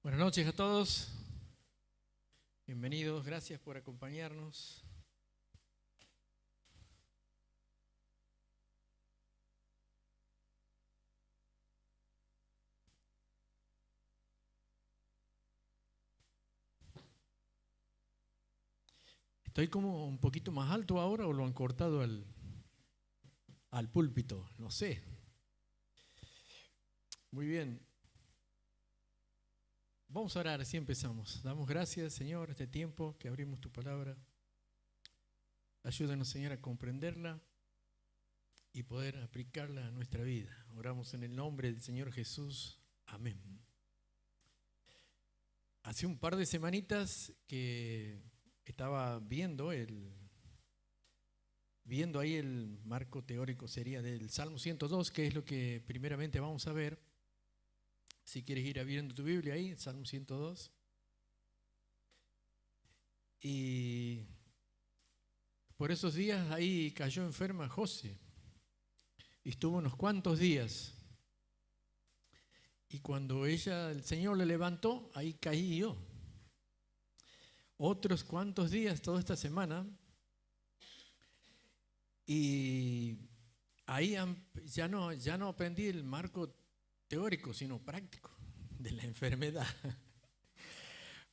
Buenas noches a todos, bienvenidos, gracias por acompañarnos. ¿Estoy como un poquito más alto ahora o lo han cortado al púlpito? No sé. Muy bien. Vamos a orar, así empezamos. Damos gracias, Señor, este tiempo que abrimos tu palabra. Ayúdanos, Señor, a comprenderla y poder aplicarla a nuestra vida. Oramos en el nombre del Señor Jesús. Amén. Hace un par de semanitas que estaba viendo ahí el marco teórico sería del Salmo 102, que es lo que primeramente vamos a ver. Si quieres ir abriendo tu Biblia ahí, Salmo 102. Y por esos días ahí cayó enferma José. Y estuvo unos cuantos días. Y cuando el Señor le levantó, ahí caí yo. Otros cuantos días, toda esta semana. Y ahí ya no aprendí el marco teórico, sino práctico de la enfermedad.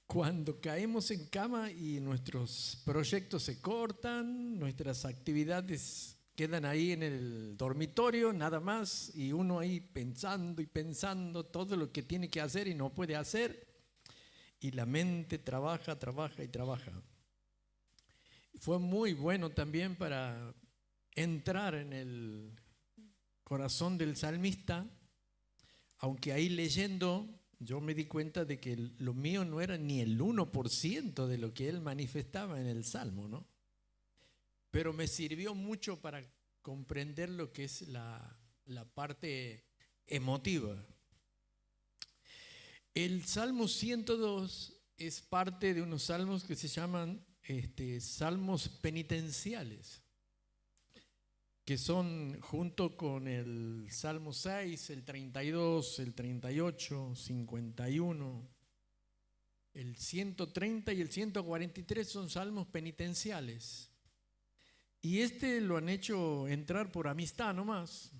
Cuando caemos en cama y nuestros proyectos se cortan, nuestras actividades quedan ahí en el dormitorio, nada más, y uno ahí pensando y pensando todo lo que tiene que hacer y no puede hacer, y la mente trabaja, trabaja y trabaja. Fue muy bueno también para entrar en el corazón del salmista, aunque ahí leyendo yo me di cuenta de que lo mío no era ni el 1% de lo que él manifestaba en el Salmo, ¿no? Pero me sirvió mucho para comprender lo que es la parte emotiva. El Salmo 102 es parte de unos salmos que se llaman salmos penitenciales, que son junto con el Salmo 6, el 32, el 38, 51, el 130 y el 143 son salmos penitenciales. Y lo han hecho entrar por amistad nomás,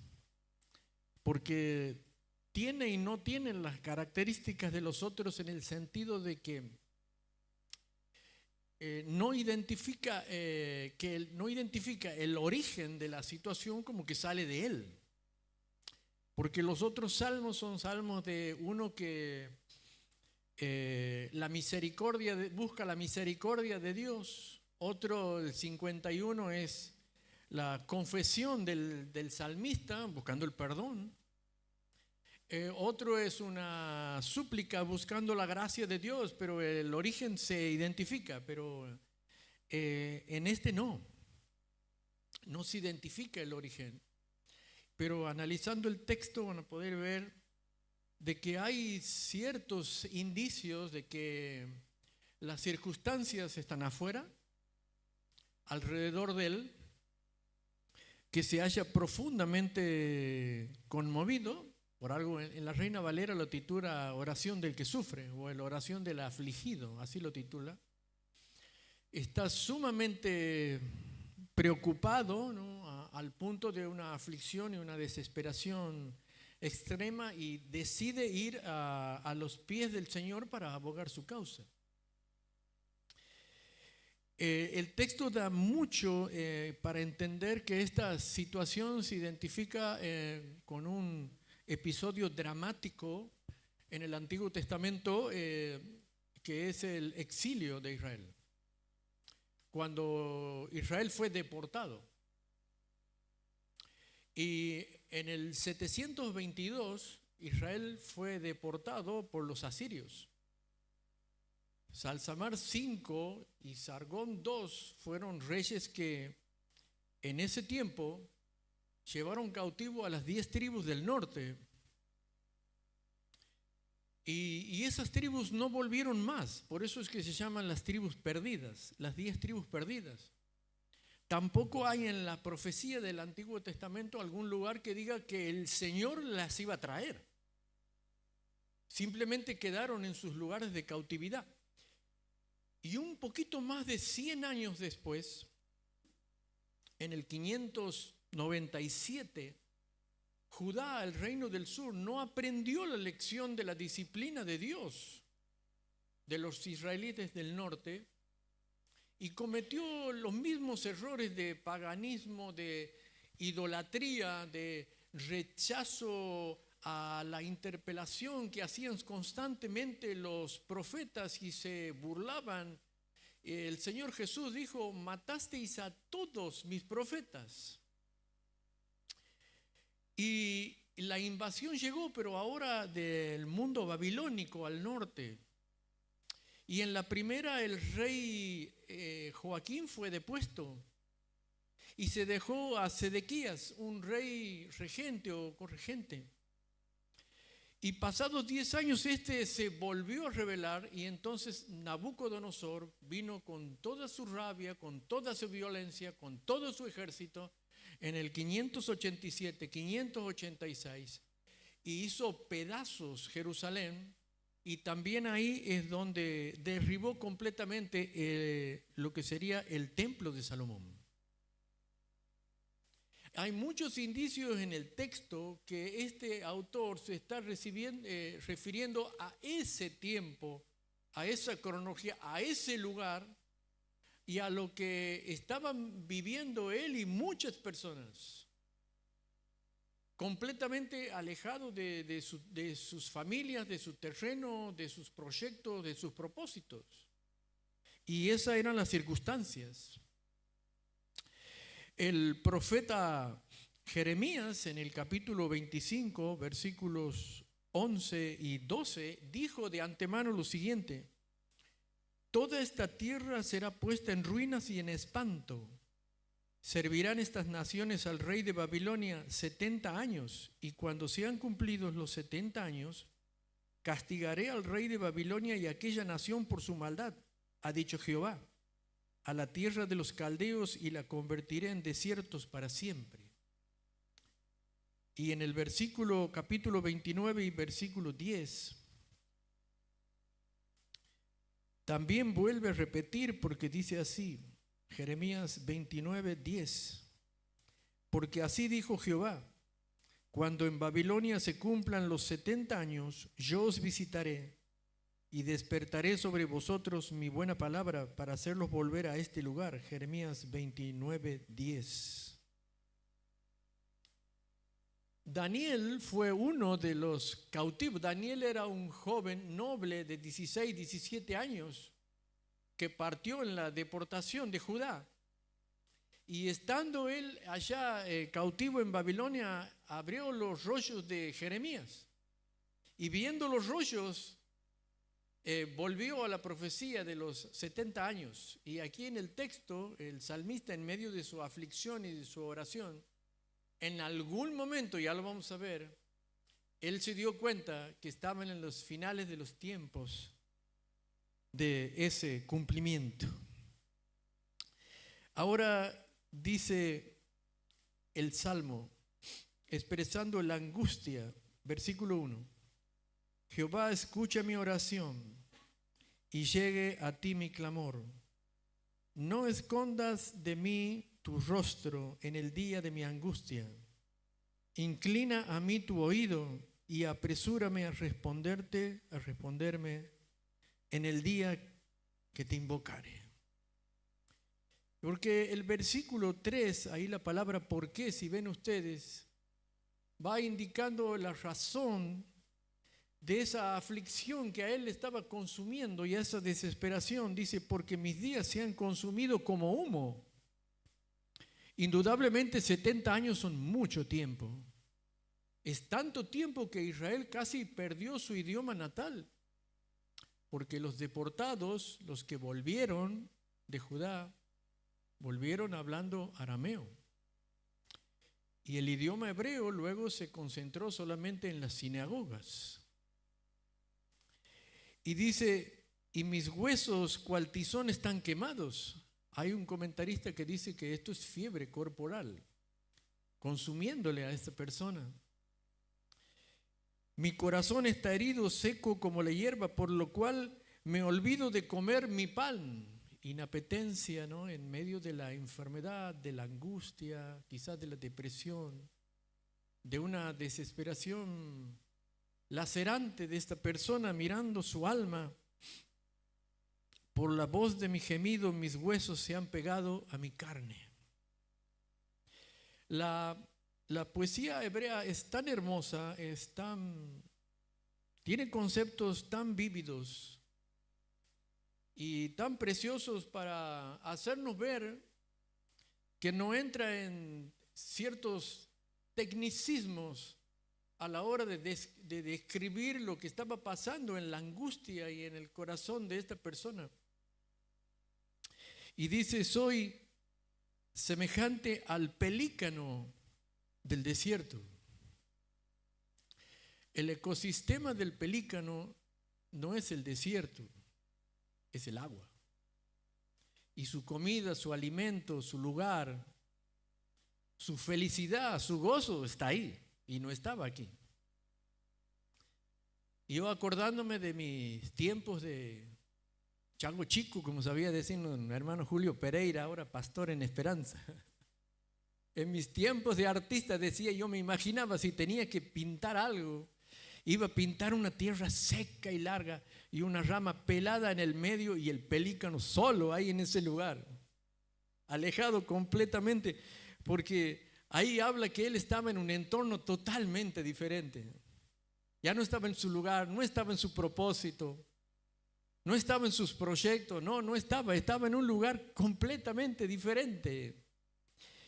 porque tiene y no tiene las características de los otros en el sentido de que no identifica el origen de la situación como que sale de él. Porque los otros salmos son salmos de uno que busca la misericordia de Dios. Otro, el 51, es la confesión del salmista buscando el perdón. Otro es una súplica buscando la gracia de Dios, pero el origen se identifica, pero en no se identifica el origen. Pero analizando el texto van a poder ver de que hay ciertos indicios de que las circunstancias están afuera, alrededor de él, que se haya profundamente conmovido por algo. En la Reina Valera lo titula oración del que sufre o la oración del afligido, así lo titula. Está sumamente preocupado, ¿no? Al punto de una aflicción y una desesperación extrema, y decide ir a los pies del Señor para abogar su causa. El texto da mucho para entender que esta situación se identifica con un episodio dramático en el Antiguo Testamento, que es el exilio de Israel. Cuando Israel fue deportado. Y en el 722 Israel fue deportado por los asirios. Salsamar V y Sargón II fueron reyes que en ese tiempo llevaron cautivo a las 10 tribus del norte. Y esas tribus no volvieron más. Por eso es que se llaman las tribus perdidas, las 10 tribus perdidas. Tampoco hay en la profecía del Antiguo Testamento algún lugar que diga que el Señor las iba a traer. simplemente quedaron en sus lugares de cautividad. Y un poquito más de 100 años después, en el 597, Judá, el reino del sur, no aprendió la lección de la disciplina de Dios de los israelitas del norte y cometió los mismos errores de paganismo, de idolatría, de rechazo a la interpelación que hacían constantemente los profetas y se burlaban. El Señor Jesús dijo: matasteis a todos mis profetas. Y la invasión llegó, pero ahora del mundo babilónico al norte. Y en la primera el rey Joaquín fue depuesto y se dejó a Sedequías, un rey regente o corregente. Y pasados 10 años se volvió a rebelar, y entonces Nabucodonosor vino con toda su rabia, con toda su violencia, con todo su ejército en el 587, 586, y hizo pedazos Jerusalén. Y también ahí es donde derribó completamente lo que sería el templo de Salomón. Hay muchos indicios en el texto que este autor se está refiriendo a ese tiempo, a esa cronología, a ese lugar y a lo que estaban viviendo él y muchas personas, completamente alejados de sus familias, de su terreno, de sus proyectos, de sus propósitos. Y esas eran las circunstancias. El profeta Jeremías, en el capítulo 25, versículos 11 y 12, dijo de antemano lo siguiente: toda esta tierra será puesta en ruinas y en espanto. Servirán estas naciones al rey de Babilonia 70 años, y cuando sean cumplidos los 70 años, castigaré al rey de Babilonia y a aquella nación por su maldad, ha dicho Jehová, a la tierra de los caldeos, y la convertiré en desiertos para siempre. Y en el capítulo 29 y versículo 10, también vuelve a repetir, porque dice así, Jeremías 29, 10. Porque así dijo Jehová: cuando en Babilonia se cumplan los 70 años, yo os visitaré y despertaré sobre vosotros mi buena palabra para hacerlos volver a este lugar. Jeremías 29, 10. Daniel fue uno de los cautivos. Daniel era un joven noble de 16, 17 años que partió en la deportación de Judá. Y estando él allá cautivo en Babilonia, abrió los rollos de Jeremías. Y viendo los rollos, volvió a la profecía de los 70 años. Y aquí en el texto, el salmista, en medio de su aflicción y de su oración, en algún momento, ya lo vamos a ver, él se dio cuenta que estaban en los finales de los tiempos de ese cumplimiento. Ahora dice el Salmo, expresando la angustia, versículo 1: Jehová, escucha mi oración y llegue a ti mi clamor. No escondas de mí tu rostro en el día de mi angustia. Inclina a mí tu oído y apresúrame a responderme en el día que te invocare. Porque el versículo 3, ahí la palabra por qué, si ven ustedes, va indicando la razón de esa aflicción que a él le estaba consumiendo y a esa desesperación. Dice: porque mis días se han consumido como humo. Indudablemente 70 años son mucho tiempo. Es tanto tiempo que Israel casi perdió su idioma natal, porque los deportados, los que volvieron de Judá, volvieron hablando arameo. Y el idioma hebreo luego se concentró solamente en las sinagogas. Y dice: y mis huesos cual tizón están quemados. Hay un comentarista que dice que esto es fiebre corporal, consumiéndole a esta persona. Mi corazón está herido, seco como la hierba, por lo cual me olvido de comer mi pan. Inapetencia, ¿no? En medio de la enfermedad, de la angustia, quizás de la depresión, de una desesperación lacerante de esta persona mirando su alma. Por la voz de mi gemido, mis huesos se han pegado a mi carne. La poesía hebrea es tan hermosa, tiene conceptos tan vívidos y tan preciosos para hacernos ver que no entra en ciertos tecnicismos a la hora de describir lo que estaba pasando en la angustia y en el corazón de esta persona. Y dice, soy semejante al pelícano del desierto. El ecosistema del pelícano no es el desierto, es el agua. Y su comida, su alimento, su lugar, su felicidad, su gozo está ahí y no estaba aquí. Y yo acordándome de mis tiempos de chango chico, como sabía decir mi hermano Julio Pereira, ahora pastor en Esperanza. En mis tiempos de artista, decía, yo me imaginaba si tenía que pintar algo, iba a pintar una tierra seca y larga y una rama pelada en el medio y el pelícano solo ahí en ese lugar, alejado completamente, porque ahí habla que él estaba en un entorno totalmente diferente. Ya no estaba en su lugar, no estaba en su propósito, no estaba en sus proyectos, no estaba en un lugar completamente diferente.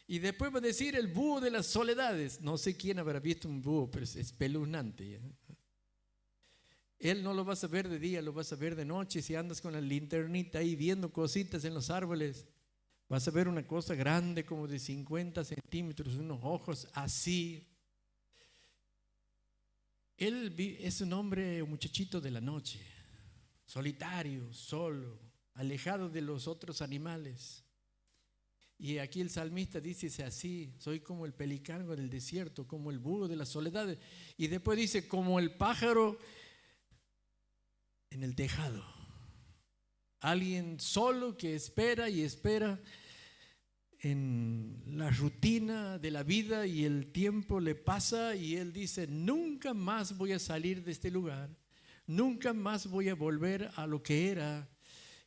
Y después va a decir el búho de las soledades. No sé quién habrá visto un búho, pero es espeluznante. Él no lo vas a ver de día, lo vas a ver de noche. Si andas con la linternita ahí viendo cositas en los árboles, vas a ver una cosa grande como de 50 centímetros, unos ojos así. Él es un hombre, un muchachito de la noche, solitario, solo, alejado de los otros animales. Y aquí el salmista dice así, soy como el pelícano del desierto, como el búho de las soledades. Y después dice, como el pájaro en el tejado. Alguien solo que espera y espera en la rutina de la vida y el tiempo le pasa y él dice, nunca más voy a salir de este lugar, nunca más voy a volver a lo que era.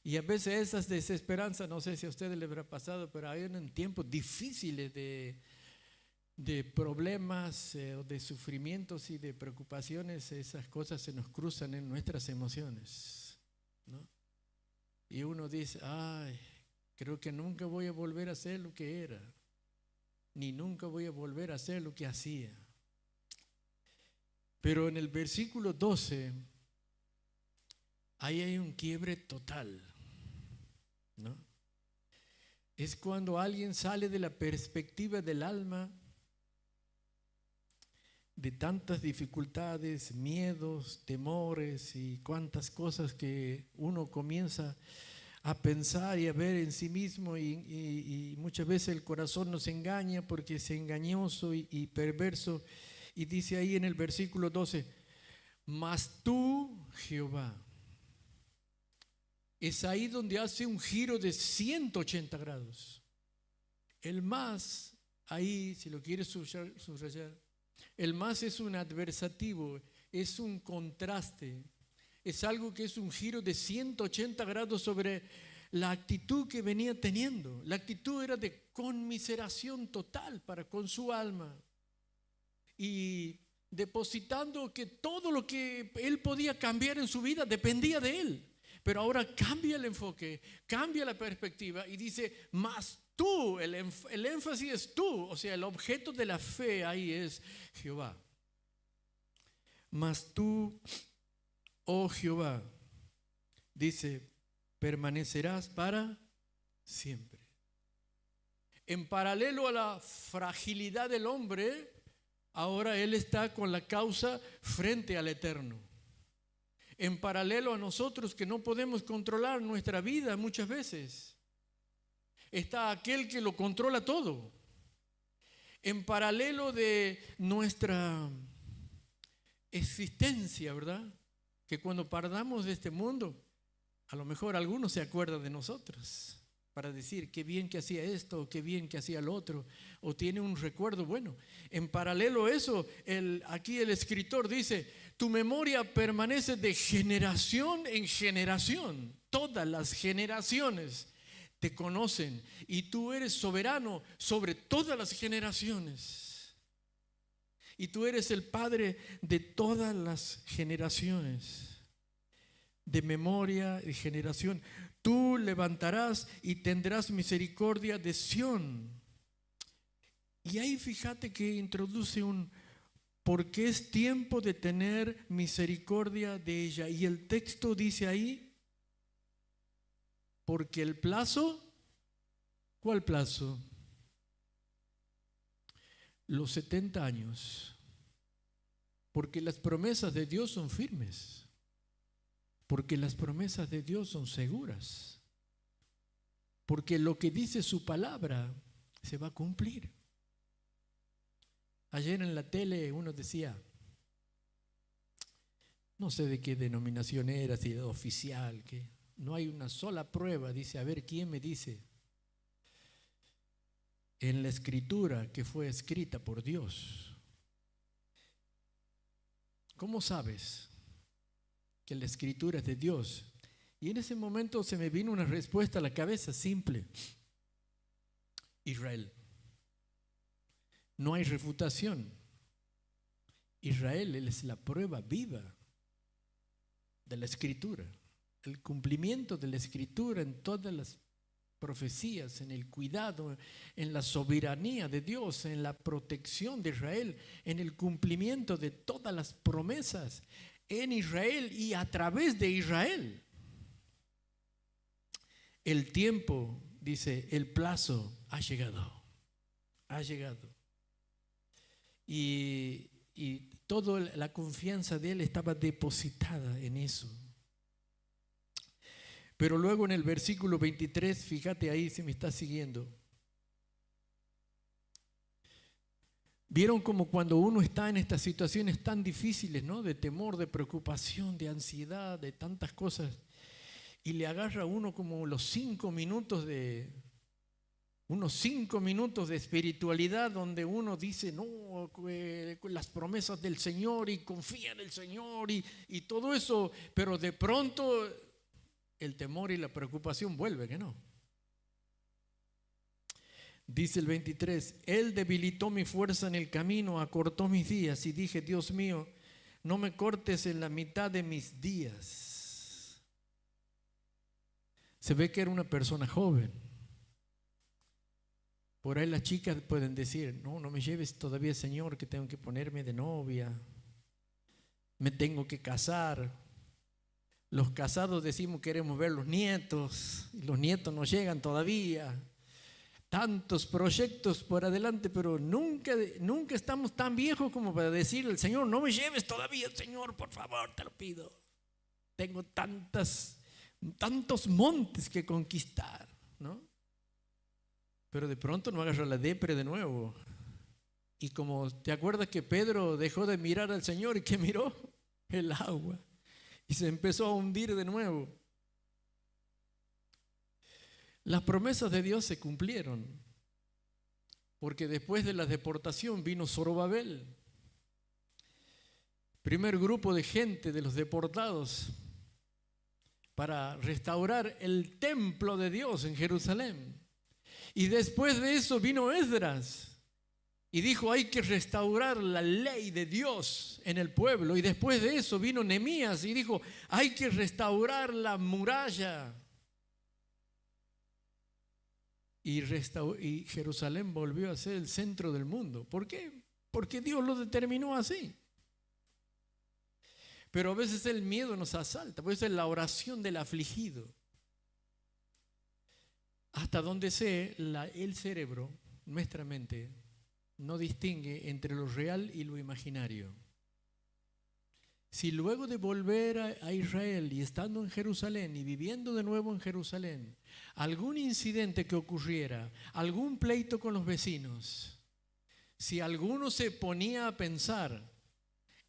Y a veces esas desesperanzas, no sé si a ustedes les habrá pasado, pero hay en tiempos difíciles de problemas, de sufrimientos y de preocupaciones, esas cosas se nos cruzan en nuestras emociones, ¿no? Y uno dice, ay, creo que nunca voy a volver a hacer lo que era, ni nunca voy a volver a hacer lo que hacía. Pero en el versículo 12, ahí hay un quiebre total, ¿no? Es cuando alguien sale de la perspectiva del alma, de tantas dificultades, miedos, temores y cuantas cosas que uno comienza a pensar y a ver en sí mismo y muchas veces el corazón nos engaña porque es engañoso y perverso. Y dice ahí en el versículo 12, mas tú, Jehová, es ahí donde hace un giro de 180 grados. El más, ahí, si lo quieres subrayar, el más es un adversativo, es un contraste, es algo que es un giro de 180 grados sobre la actitud que venía teniendo. La actitud era de conmiseración total para con su alma y depositando que todo lo que él podía cambiar en su vida dependía de él. Pero ahora cambia el enfoque, cambia la perspectiva y dice, más tú, el énfasis es tú, o sea, el objeto de la fe ahí es Jehová. Mas tú, oh Jehová, dice, permanecerás para siempre. En paralelo a la fragilidad del hombre, ahora él está con la causa frente al eterno. En paralelo a nosotros que no podemos controlar nuestra vida muchas veces, está aquel que lo controla todo. En paralelo de nuestra existencia, ¿verdad? Que cuando partamos de este mundo, a lo mejor algunos se acuerdan de nosotros para decir qué bien que hacía esto, o qué bien que hacía lo otro, o tiene un recuerdo bueno. En paralelo a eso, aquí el escritor dice, tu memoria permanece de generación en generación. Todas las generaciones te conocen y tú eres soberano sobre todas las generaciones. Y tú eres el Padre de todas las generaciones. De memoria, de generación. Tú levantarás y tendrás misericordia de Sión. Y ahí fíjate que introduce porque es tiempo de tener misericordia de ella. Y el texto dice ahí, porque el plazo, ¿cuál plazo? Los 70 años. Porque las promesas de Dios son firmes. Porque las promesas de Dios son seguras. Porque lo que dice su palabra se va a cumplir. Ayer en la tele uno decía, no sé de qué denominación era, si era oficial, que no hay una sola prueba. Dice, a ver, ¿quién me dice? En la escritura que fue escrita por Dios. ¿Cómo sabes que la escritura es de Dios? Y en ese momento se me vino una respuesta a la cabeza simple. Israel. No hay refutación. Israel es la prueba viva de la escritura. El cumplimiento de la escritura en todas las profecías, en el cuidado, en la soberanía de Dios, en la protección de Israel, en el cumplimiento de todas las promesas en Israel y a través de Israel. El tiempo, dice, el plazo ha llegado. Ha llegado. Y toda la confianza de él estaba depositada en eso. Pero luego en el versículo 23, fíjate ahí si me está siguiendo. Vieron como cuando uno está en estas situaciones tan difíciles, ¿no? De temor, de preocupación, de ansiedad, de tantas cosas. Y le agarra a uno como unos 5 minutos de espiritualidad donde uno dice, no, las promesas del Señor y confía en el Señor y todo eso. Pero de pronto el temor y la preocupación vuelven, ¿que no? Dice el 23, Él debilitó mi fuerza en el camino, acortó mis días y dije, Dios mío, no me cortes en la mitad de mis días. Se ve que era una persona joven. Por ahí las chicas pueden decir, no me lleves todavía, Señor, que tengo que ponerme de novia, me tengo que casar. Los casados decimos queremos ver los nietos y los nietos no llegan todavía. Tantos proyectos por adelante, pero nunca estamos tan viejos como para decirle al Señor, no me lleves todavía, Señor, por favor, te lo pido. Tengo tantos montes que conquistar, ¿no? Pero de pronto no agarra la depre de nuevo. Y como te acuerdas que Pedro dejó de mirar al Señor y que miró el agua y se empezó a hundir de nuevo. Las promesas de Dios se cumplieron, porque después de la deportación vino Zorobabel, primer grupo de gente de los deportados, para restaurar el templo de Dios en Jerusalén. Y después de eso vino Esdras y dijo, hay que restaurar la ley de Dios en el pueblo. Y después de eso vino Nehemías y dijo, hay que restaurar la muralla. Y Jerusalén volvió a ser el centro del mundo. ¿Por qué? Porque Dios lo determinó así. Pero a veces el miedo nos asalta, a veces la oración del afligido. Hasta donde sé, el cerebro, nuestra mente, no distingue entre lo real y lo imaginario. Si luego de volver a Israel y estando en Jerusalén y viviendo de nuevo en Jerusalén, algún incidente que ocurriera, algún pleito con los vecinos, si alguno se ponía a pensar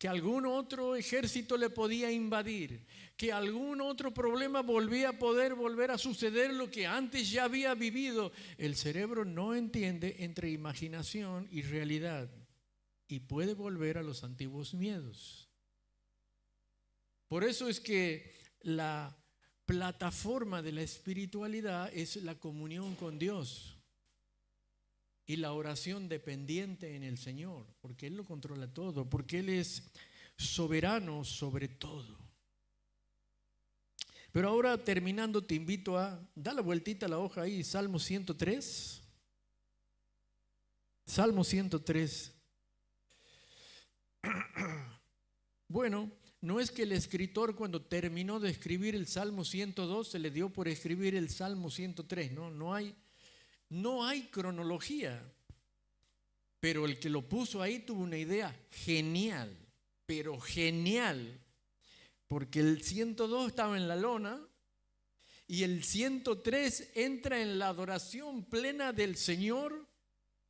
que algún otro ejército le podía invadir, que algún otro problema volvía a poder volver a suceder lo que antes ya había vivido. El cerebro no entiende entre imaginación y realidad y puede volver a los antiguos miedos. Por eso es que la plataforma de la espiritualidad es la comunión con Dios y la oración dependiente en el Señor, porque Él lo controla todo, porque Él es soberano sobre todo. Pero ahora, terminando, te invito a dar la vueltita a la hoja ahí, Salmo 103. Salmo 103. Bueno, no es que el escritor, cuando terminó de escribir el Salmo 102, se le dio por escribir el Salmo 103, no hay cronología, pero el que lo puso ahí tuvo una idea genial, pero genial, porque el 102 estaba en la lona y el 103 entra en la adoración plena del Señor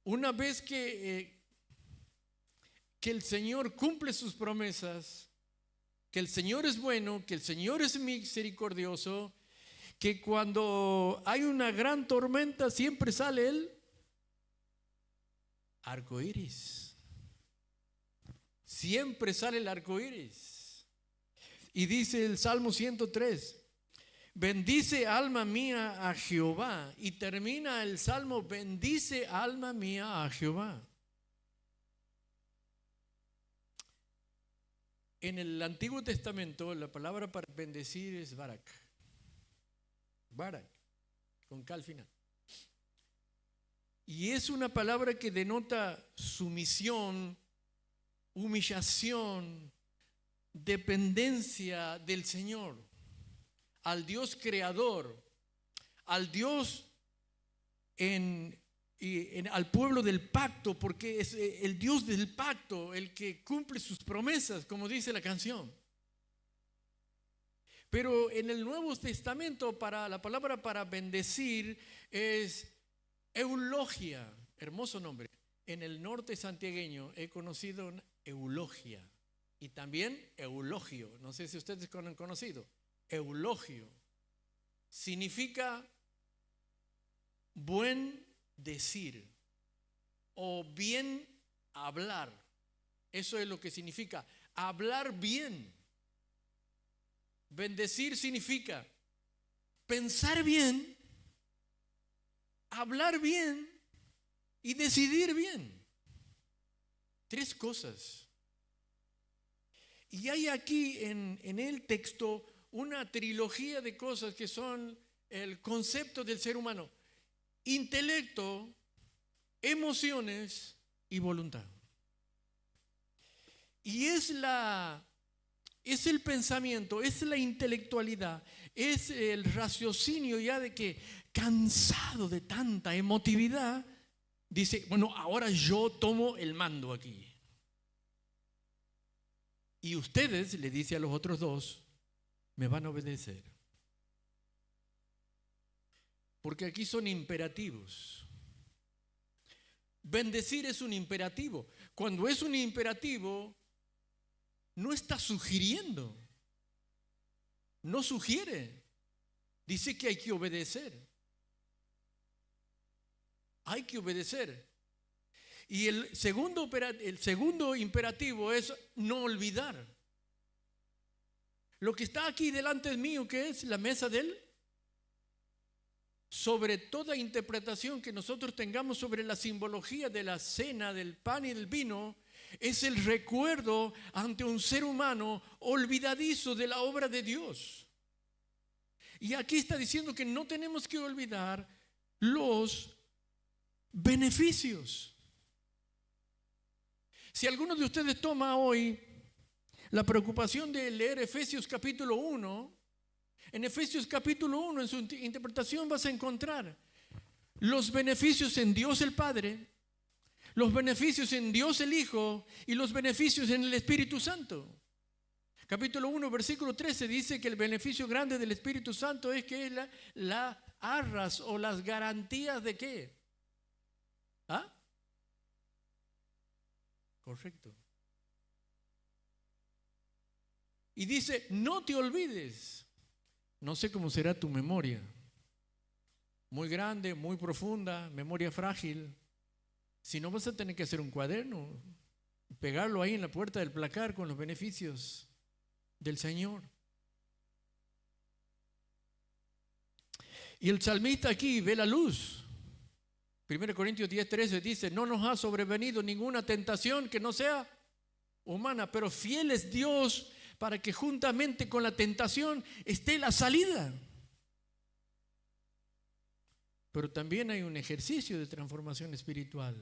una vez que el Señor cumple sus promesas, que el Señor es bueno, que el Señor es misericordioso, que cuando hay una gran tormenta siempre sale el arco iris. Siempre sale el arco iris. Y dice el Salmo 103, bendice alma mía a Jehová. Y termina el Salmo, bendice alma mía a Jehová. En el Antiguo Testamento la palabra para bendecir es barak. Barak, con K al final. Y es una palabra que denota sumisión, humillación, dependencia del Señor, al Dios creador, al Dios al pueblo del pacto, porque es el Dios del pacto el que cumple sus promesas, como dice la canción. Pero en el Nuevo Testamento la palabra para bendecir es eulogia, hermoso nombre. En el norte santiagueño he conocido eulogia y también eulogio. No sé si ustedes han conocido. Eulogio significa buen decir o bien hablar. Eso es lo que significa hablar bien. Bendecir significa pensar bien, hablar bien y decidir bien. 3 cosas. Y hay aquí en el texto una trilogía de cosas que son el concepto del ser humano: intelecto, emociones y voluntad. Y es el pensamiento, es la intelectualidad, es el raciocinio ya de que, cansado de tanta emotividad, dice, bueno, ahora yo tomo el mando aquí. Y ustedes, le dice a los otros 2, me van a obedecer. Porque aquí son imperativos. Bendecir es un imperativo. Cuando es un imperativo, no está sugiriendo, no sugiere, dice que hay que obedecer. Hay que obedecer. Y el segundo imperativo es no olvidar. Lo que está aquí delante mío, que es la mesa del, sobre toda interpretación que nosotros tengamos sobre la simbología de la cena, del pan y del vino, es el recuerdo ante un ser humano olvidadizo de la obra de Dios. Y aquí está diciendo que no tenemos que olvidar los beneficios. Si alguno de ustedes toma hoy la preocupación de leer Efesios capítulo 1, en Efesios capítulo 1, en su interpretación vas a encontrar los beneficios en Dios el Padre, los beneficios en Dios el Hijo y los beneficios en el Espíritu Santo. Capítulo 1, versículo 13 dice que el beneficio grande del Espíritu Santo es que las arras o las garantías de ¿qué? ¿Ah? Correcto. Y dice, no te olvides. No sé cómo será tu memoria. Muy grande, muy profunda, memoria frágil. Si no, vas a tener que hacer un cuaderno, pegarlo ahí en la puerta del placar con los beneficios del Señor. Y el salmista aquí ve la luz. 1 Corintios 10:13 dice, no nos ha sobrevenido ninguna tentación que no sea humana, pero fiel es Dios para que juntamente con la tentación esté la salida. Pero también hay un ejercicio de transformación espiritual.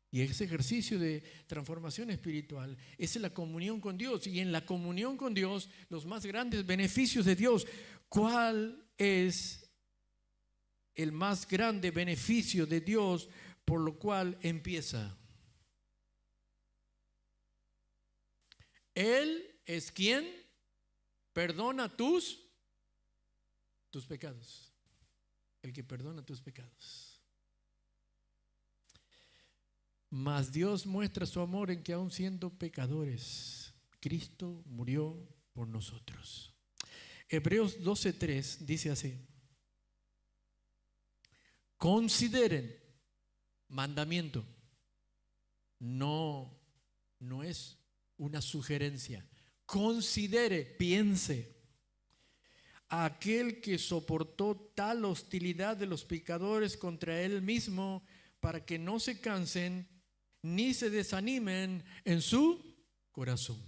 Y ese ejercicio de transformación espiritual es la comunión con Dios. Y en la comunión con Dios, los más grandes beneficios de Dios. ¿Cuál es el más grande beneficio de Dios por lo cual empieza? Él es quien perdona tus pecados. El que perdona tus pecados. Mas Dios muestra su amor en que aun siendo pecadores, Cristo murió por nosotros. Hebreos 12:3 dice así: consideren, mandamiento, no es una sugerencia. Considere, piense, a aquel que soportó tal hostilidad de los pecadores contra él mismo, para que no se cansen ni se desanimen en su corazón.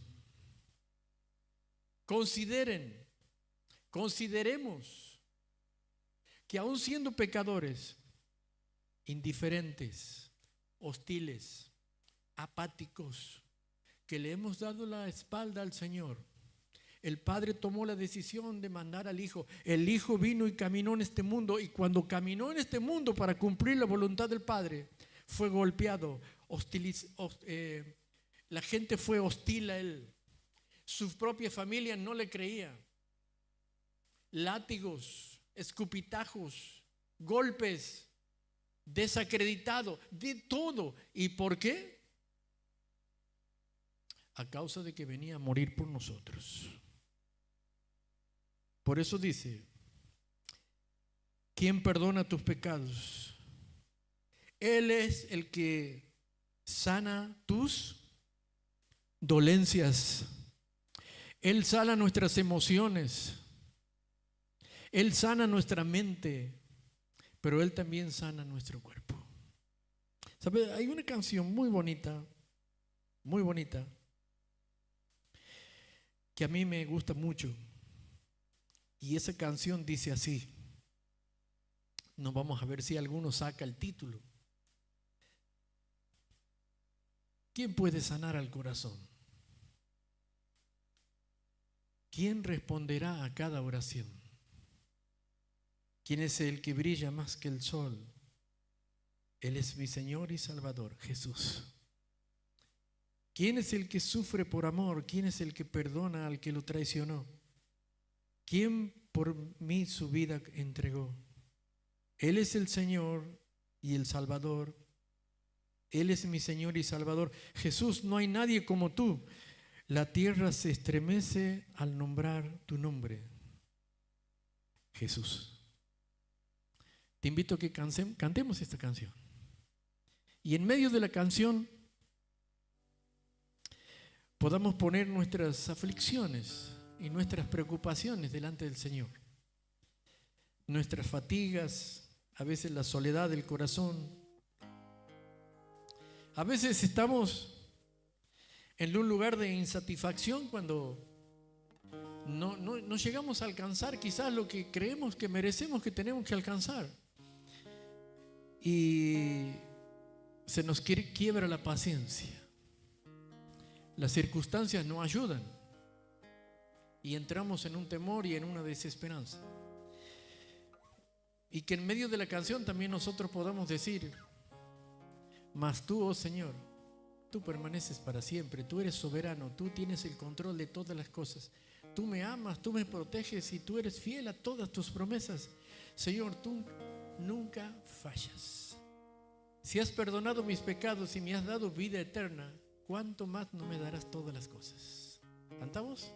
Consideremos que aun siendo pecadores, indiferentes, hostiles, apáticos, que le hemos dado la espalda al Señor, el Padre tomó la decisión de mandar al Hijo. El Hijo vino y caminó en este mundo, y cuando caminó en este mundo para cumplir la voluntad del Padre, fue golpeado, la gente fue hostil a él. Su propia familia no le creía. Látigos, escupitajos, golpes, desacreditado, de todo. ¿Y por qué? A causa de que venía a morir por nosotros. Por eso dice, ¿quién perdona tus pecados? Él es el que sana tus dolencias. Él sana nuestras emociones. Él sana nuestra mente, pero Él también sana nuestro cuerpo. ¿Sabe? Hay una canción muy bonita, que a mí me gusta mucho. Y esa canción dice así. Nos vamos a ver si alguno saca el título. ¿Quién puede sanar al corazón? ¿Quién responderá a cada oración? ¿Quién es el que brilla más que el sol? Él es mi Señor y Salvador, Jesús. ¿Quién es el que sufre por amor? ¿Quién es el que perdona al que lo traicionó? ¿Quién por mí su vida entregó? Él es el Señor y el Salvador. Él es mi Señor y Salvador. Jesús, no hay nadie como tú. La tierra se estremece al nombrar tu nombre. Jesús. Te invito a que cantemos esta canción. Y en medio de la canción podamos poner nuestras aflicciones y nuestras preocupaciones delante del Señor. Nuestras fatigas, a veces la soledad del corazón. A veces estamos en un lugar de insatisfacción cuando no llegamos a alcanzar quizás lo que creemos que merecemos, que tenemos que alcanzar. Y se nos quiebra la paciencia. Las circunstancias no ayudan. Y entramos en un temor y en una desesperanza. Y que en medio de la canción también nosotros podamos decir: mas tú, oh Señor, tú permaneces para siempre, tú eres soberano, tú tienes el control de todas las cosas. Tú me amas, tú me proteges y tú eres fiel a todas tus promesas. Señor, tú nunca fallas. Si has perdonado mis pecados y me has dado vida eterna, ¿cuánto más no me darás todas las cosas? ¿Cantamos?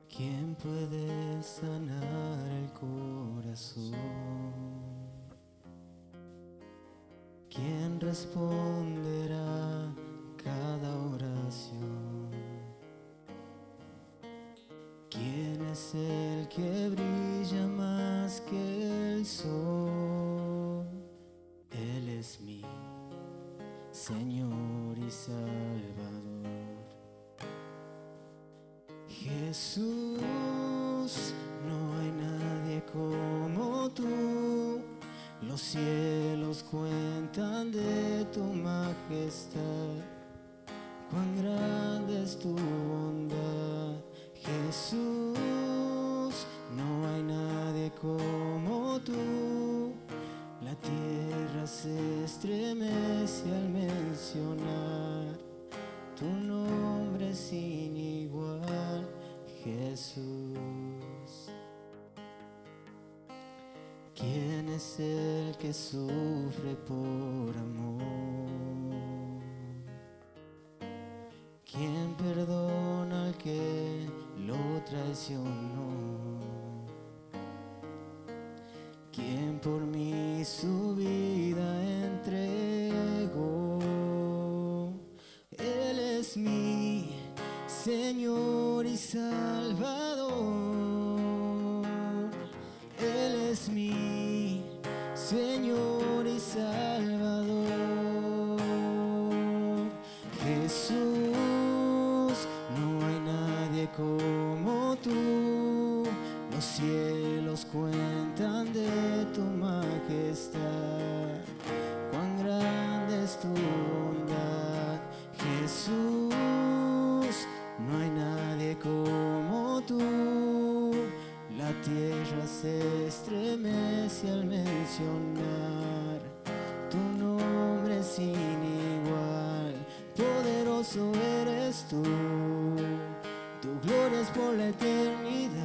¿Quién puede sanar el corazón? ¿Quién responderá cada oración? ¿Quién es el que brilla más que el sol? Él es mi Señor y Salvador. Jesús, no hay nadie como tú. Los cielos cuentan de tu majestad. Cuán grande es tu bondad. Jesús, no hay nadie como tú. La tierra se estremece al mencionar tu nombre sin igual, Jesús. ¿Quién es el que sufre por amor? ¿Quién perdona al que lo traicionó? ¿Quién por mí su vida entregó? Él es mi Señor y Salvador. Él es mi Señor y Salvador. Jesús, no hay nadie como tú. Los cielos cuentan de tu majestad. Cuán grande es tu bondad, Jesús. No hay nadie como tú. La tierra se estremece al mencionar tu nombre sin igual. Poderoso eres tú, tu gloria es por la eternidad,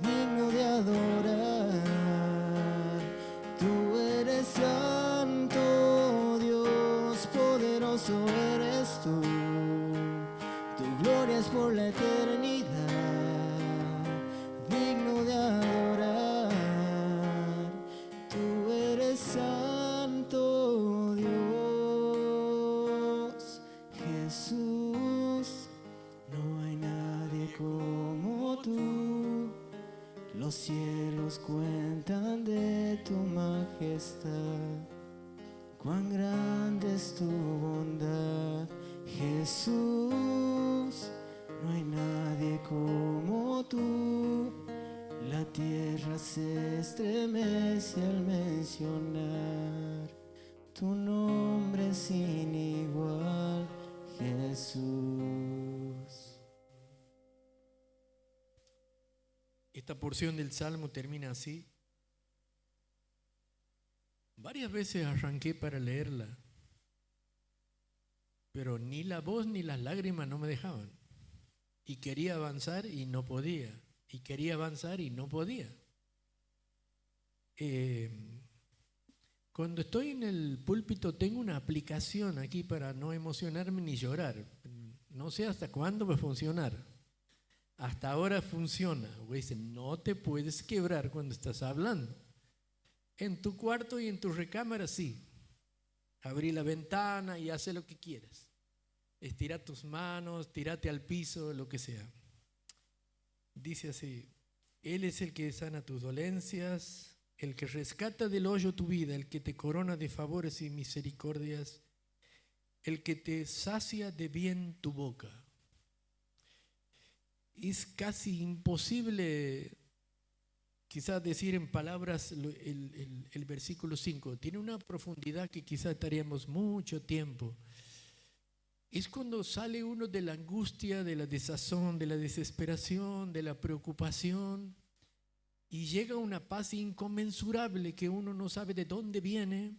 digno de adorar. Tú eres santo, Dios, poderoso eres tú. Tu gloria es por la eternidad, digno de adorar. Tú eres santo, Dios, Jesús. No hay nadie como tú. Los cielos cuentan de tu majestad. Cuán grande es tu bondad, Jesús. No hay nadie como tú. La tierra se estremece al mencionar tu nombre sin igual, Jesús. Esta porción del Salmo termina así. Varias veces arranqué para leerla, pero ni la voz ni las lágrimas no me dejaban. Y quería avanzar y no podía. Y quería avanzar y no podía. Cuando estoy en el púlpito tengo una aplicación aquí para no emocionarme ni llorar. No sé hasta cuándo va a funcionar. Hasta ahora funciona. Dice, no te puedes quebrar cuando estás hablando. En tu cuarto y en tu recámara sí. Abrí la ventana y haz lo que quieras. Estira tus manos, tírate al piso, lo que sea. Dice así, Él es el que sana tus dolencias, el que rescata del hoyo tu vida, el que te corona de favores y misericordias, el que te sacia de bien tu boca. Es casi imposible quizás decir en palabras el versículo 5. Tiene una profundidad que quizás estaríamos mucho tiempo. Es cuando sale uno de la angustia, de la desazón, de la desesperación, de la preocupación y llega una paz inconmensurable que uno no sabe de dónde viene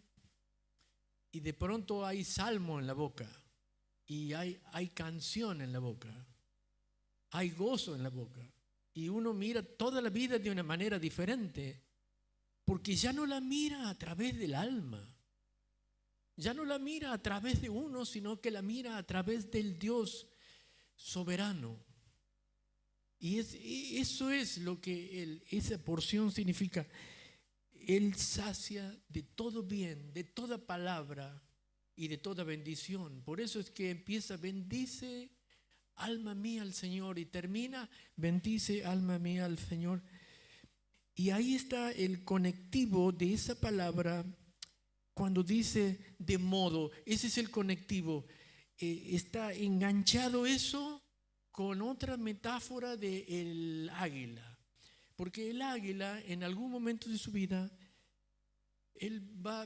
y de pronto hay salmo en la boca y hay canción en la boca, hay gozo en la boca y uno mira toda la vida de una manera diferente porque ya no la mira a través del alma, ya no la mira a través de uno, sino que la mira a través del Dios soberano. Y eso es lo que esa porción significa. Él sacia de todo bien, de toda palabra y de toda bendición. Por eso es que empieza: bendice alma mía al Señor, y termina: bendice alma mía al Señor. Y ahí está el conectivo de esa palabra cuando dice de modo. Ese es el conectivo. Está enganchado eso con otra metáfora del águila, porque el águila en algún momento de su vida él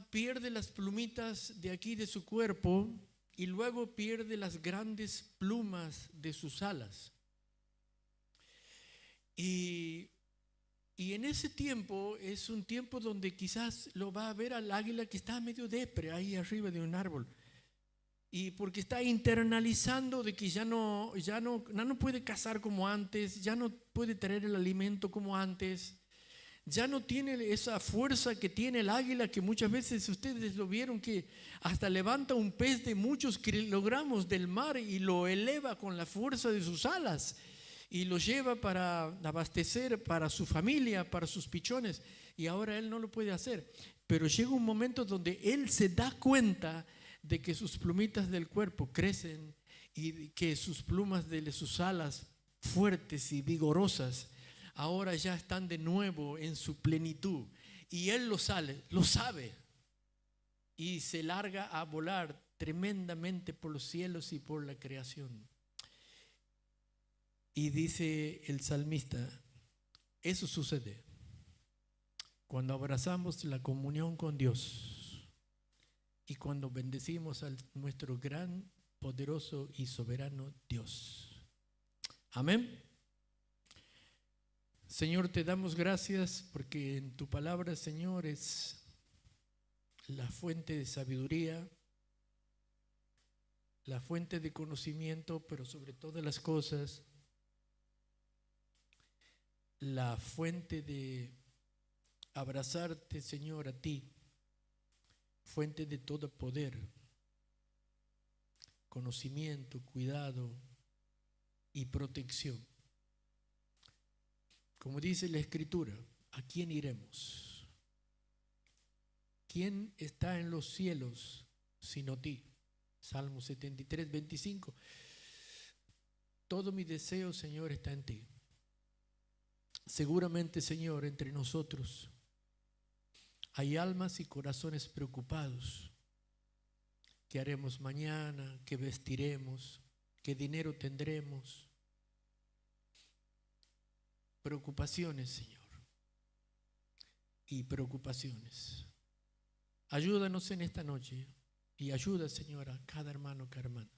pierde las plumitas de aquí de su cuerpo y luego pierde las grandes plumas de sus alas. Y en ese tiempo es un tiempo donde quizás lo va a ver al águila que está medio depre ahí arriba de un árbol. Y porque está internalizando de que ya no puede cazar como antes, ya no puede traer el alimento como antes, ya no tiene esa fuerza que tiene el águila, que muchas veces ustedes lo vieron, que hasta levanta un pez de muchos kilogramos del mar y lo eleva con la fuerza de sus alas y lo lleva para abastecer para su familia, para sus pichones. Y ahora él no lo puede hacer, pero llega un momento donde él se da cuenta de que sus plumitas del cuerpo crecen y que sus plumas de sus alas fuertes y vigorosas ahora ya están de nuevo en su plenitud. Y él lo sabe, y se larga a volar tremendamente por los cielos y por la creación. Y dice el salmista: eso sucede cuando abrazamos la comunión con Dios y cuando bendecimos a nuestro gran, poderoso y soberano Dios. Amén. Señor, te damos gracias porque en tu palabra, Señor, es la fuente de sabiduría, la fuente de conocimiento, pero sobre todas las cosas, la fuente de abrazarte, Señor, a ti, fuente de todo poder, conocimiento, cuidado y protección. Como dice la Escritura, ¿a quién iremos? ¿Quién está en los cielos sino ti? Salmo 73, 25. Todo mi deseo, Señor, está en ti. Seguramente, Señor, entre nosotros hay almas y corazones preocupados. ¿Qué haremos mañana? ¿Qué vestiremos? ¿Qué dinero tendremos? Preocupaciones, Señor, y preocupaciones. Ayúdanos en esta noche y ayuda, Señor, a cada hermano, cada hermana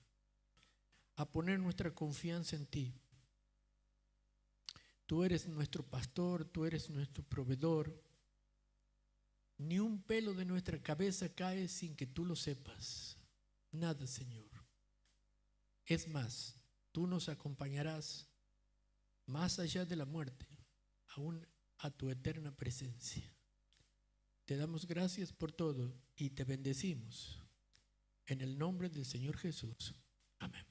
a poner nuestra confianza en ti. Tú eres nuestro pastor, tú eres nuestro proveedor. Ni un pelo de nuestra cabeza cae sin que tú lo sepas. Nada, Señor. Es más, tú nos acompañarás más allá de la muerte, aún a tu eterna presencia. Te damos gracias por todo y te bendecimos. En el nombre del Señor Jesús. Amén.